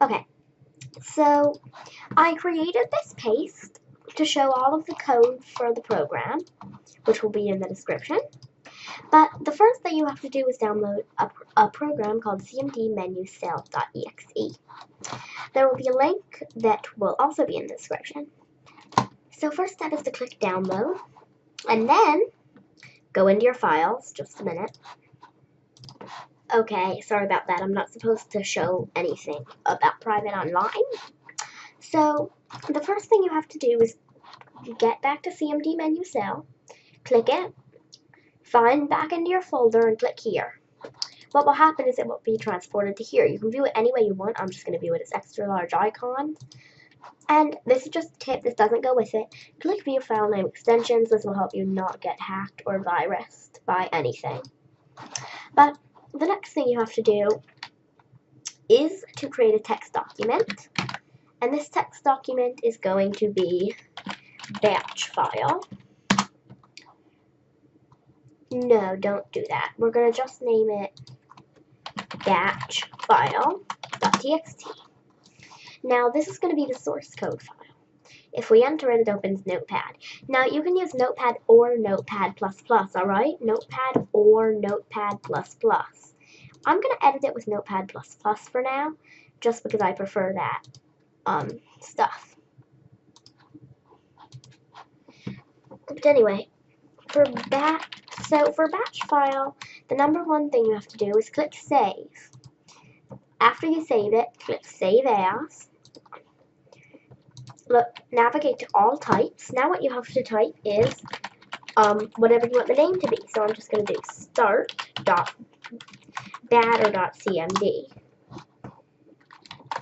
Okay, so I created this paste to show all of the code for the program, which will be in the description. But the first thing you have to do is download a program called cmdmenusale.exe. There will be a link that will also be in the description. So first step is to click download, and then go into your files. Just a minute. Okay, sorry about that. I'm not supposed to show anything about private online. So the first thing you have to do is get back to CMD menu cell, click it, find back into your folder and click here. What will happen is it will be transported to here. You can view it any way you want. I'm just going to view it as extra large icons. And this is just a tip, this doesn't go with it. Click view file name extensions. This will help you not get hacked or virused by anything. But the next thing you have to do is to create a text document. And this text document is going to be batch file. No, don't do that. We're going to just name it batch file.txt. Now this is going to be the source code file. If we enter it, it opens Notepad. Now you can use Notepad or Notepad++, alright? Notepad or Notepad++. I'm going to edit it with Notepad++ for now, just because I prefer that stuff. But anyway, for batch file, the number one thing you have to do is click save. After you save it, click save as. Look, navigate to all types. Now what you have to type is whatever you want the name to be. So I'm just going to do start.bat.cmd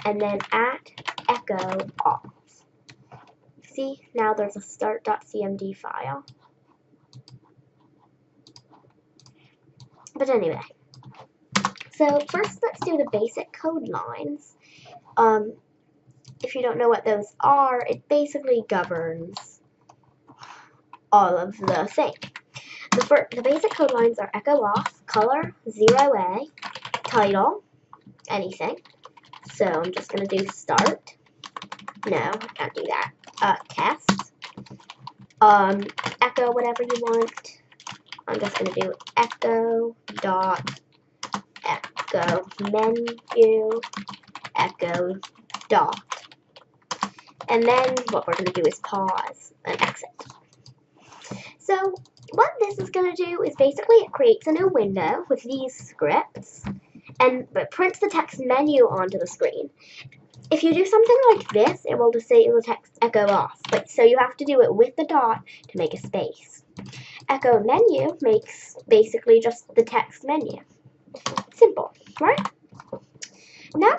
and then @echo off. See, now there's a start.cmd file. But anyway, so first let's do the basic code lines. If you don't know what those are, it basically governs all of the thing. The basic code lines are echo off, color, 0A, title, anything. So I'm just going to do start. No, I can't do that. Test. Echo whatever you want. I'm just going to do echo dot echo menu echo dot. And then what we're going to do is pause and exit. So what this is going to do is basically it creates a new window with these scripts and it prints the text menu onto the screen. If you do something like this, it will disable the text echo off. But so you have to do it with the dot to make a space. Echo menu makes basically just the text menu. Simple, right? Now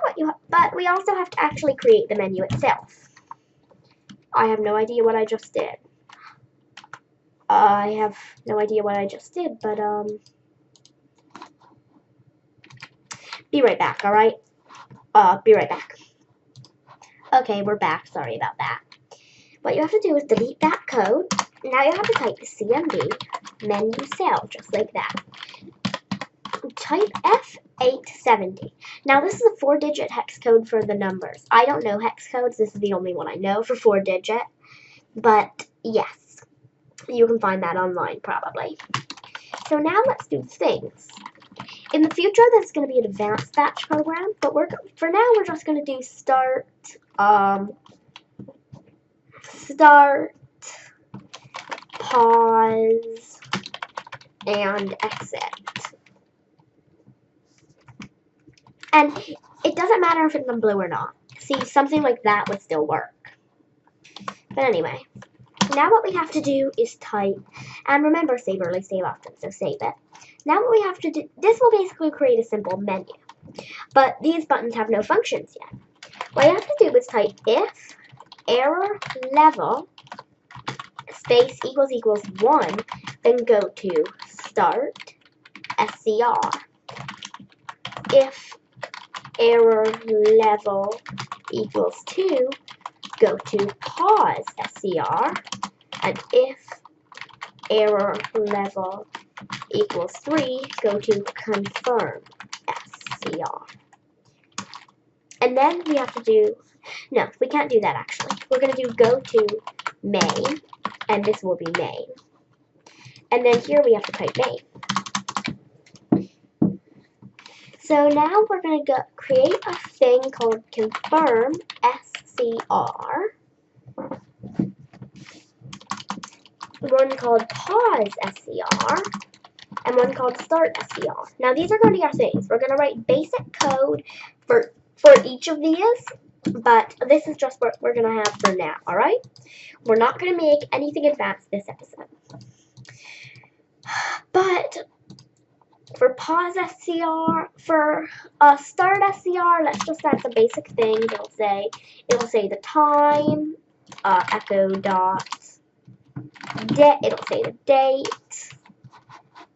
but we also have to actually create the menu itself. I have no idea what I just did. I have no idea what I just did, but be right back, alright? Be right back. Okay, we're back. Sorry about that. What you have to do is delete that code. Now you have to type CMD menu cell, just like that. Type F870. Now this is a 4-digit hex code for the numbers. I don't know hex codes. This is the only one I know for 4-digit. But yes, you can find that online probably. So now let's do things. In the future, this is going to be an advanced batch program, but for now we're just going to do start, pause, and exit. And it doesn't matter if it's in blue or not. See, something like that would still work. But anyway, now what we have to do is type, and remember, save early, save often, so save it. Now what we have to do, this will basically create a simple menu, but these buttons have no functions yet. What you have to do is type if error level space equals 1, then go to start scr. If error level equals 2, go to pause scr, and if error level equals 3, go to confirm scr. And then we have to do, no, we can't do that actually. We're going to do go to main, and this will be main. And then here we have to type main. So now we're going to create a thing called confirm SCR, one called pause SCR, and one called start SCR. Now these are going to be our things. We're going to write basic code for each of these, but this is just what we're going to have for now, alright? We're not going to make anything advanced this episode. But for pause SCR, for start SCR, let's just add some basic things. It'll say the time, echo dot it'll say the date.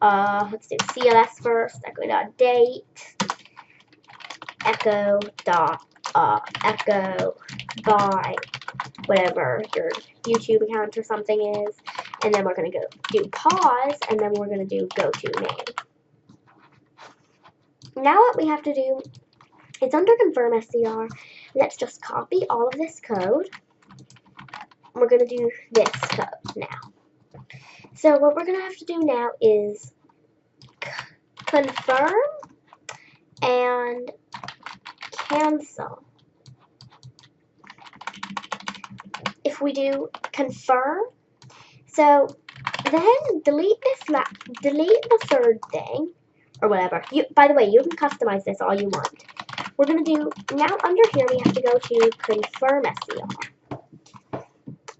Let's do CLS first, echo dot date, echo dot echo by whatever your YouTube account or something is, and then we're going to go do pause, and then we're going to do go to main. Now what we have to do is under confirm SCR, let's just copy all of this code. We're going to do this code now. So what we're going to have to do now is confirm and cancel. If we do confirm, so then delete the third thing, or whatever. By the way, you can customize this all you want. We're going to do, now under here we have to go to confirm SCR.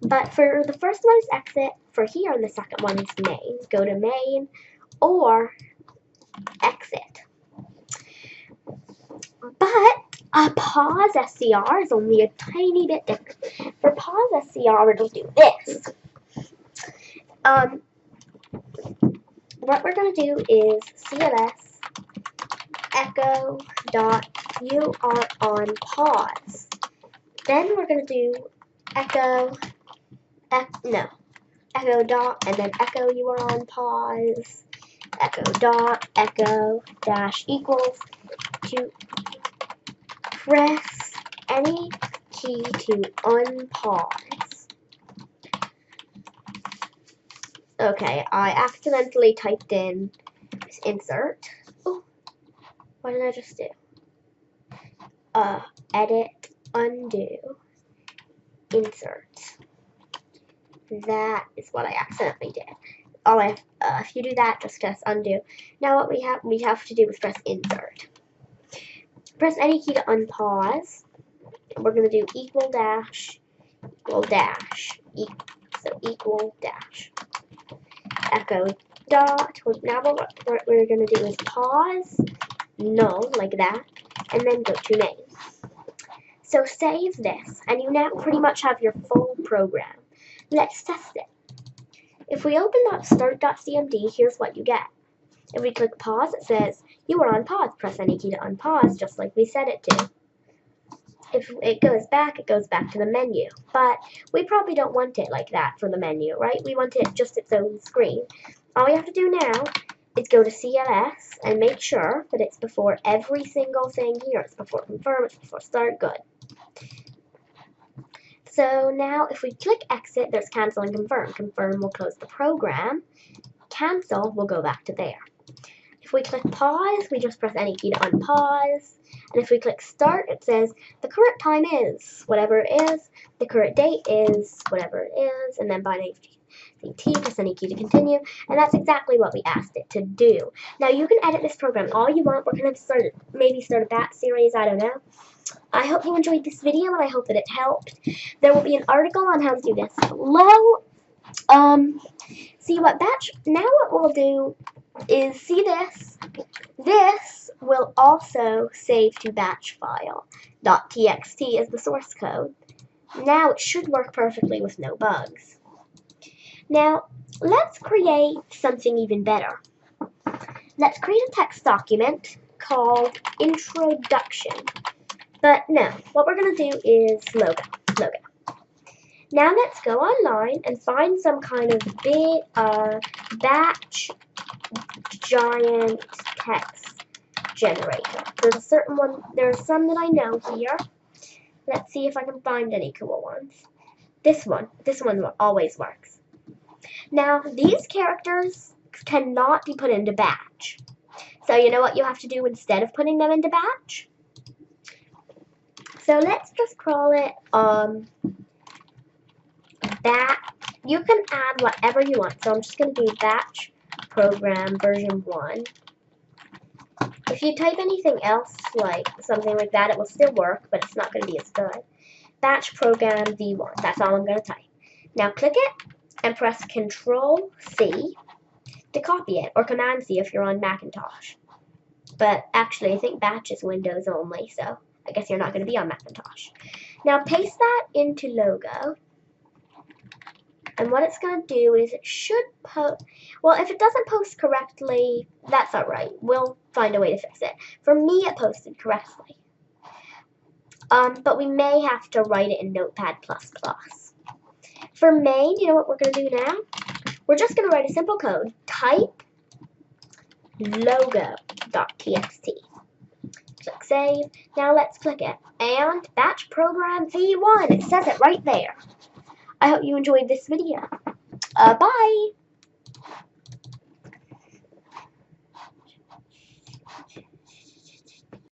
But for the first one is exit, for here and the second one is main. Go to main or exit. But a pause SCR is only a tiny bit different. For pause SCR, we'll just do this. What we're going to do is CLS echo dot you are on pause. Then we're going to do echo dot and then echo you are on pause, echo dot echo dash equals to press any key to unpause. Okay, I accidentally typed in insert. Oh, what did I just do? Edit, undo, insert. That is what I accidentally did. If you do that, just press undo. Now what we have to do is press insert. Press any key to unpause. We're going to do equal dash, so equal dash. Echo dot. Now what we're going to do is pause, null, like that, and then go to main. So save this, and you now pretty much have your full program. Let's test it. If we open up start.cmd, here's what you get. If we click pause, it says, you are on pause. Press any key to unpause, just like we said it to. If it goes back to the menu. But we probably don't want it like that for the menu, right? We want it just its own screen. All we have to do now is go to CLS and make sure that it's before every single thing here. It's before confirm, it's before start, good. So now if we click exit, there's cancel and confirm. Confirm will close the program. Cancel will go back to there. If we click pause, we just press any key to unpause. And if we click start, it says the current time is whatever it is, the current date is whatever it is, and then by T, press any key to continue. And that's exactly what we asked it to do. Now you can edit this program all you want. We're going to maybe start a batch series, I don't know. I hope you enjoyed this video, and I hope that it helped. There will be an article on how to do this below. Now what we'll do is see this. This will also save to batch file. .txt is the source code. Now it should work perfectly with no bugs. Now let's create something even better. Let's create a text document called introduction. But no, what we're going to do is logo. Now let's go online and find some kind of big batch giant text generator. There's some that I know here. Let's see if I can find any cool ones. This one always works. Now, these characters cannot be put into batch. So you know what you have to do instead of putting them into batch? So let's just call it batch. You can add whatever you want. So I'm just going to do batch program version 1. If you type anything else, like something like that, it will still work, but it's not going to be as good. Batch program v1. That's all I'm going to type. Now click it and press Control C to copy it, or Command C if you're on Macintosh. But actually, I think batch is Windows only, so I guess you're not going to be on Macintosh. Now paste that into logo. And what it's going to do is it should post. Well, if it doesn't post correctly, that's alright. We'll find a way to fix it. For me, it posted correctly. But we may have to write it in Notepad++. For main, you know what we're going to do now? We're just going to write a simple code. Type logo.txt. Click save. Now let's click it. And batch program v1. It says it right there. I hope you enjoyed this video. Bye!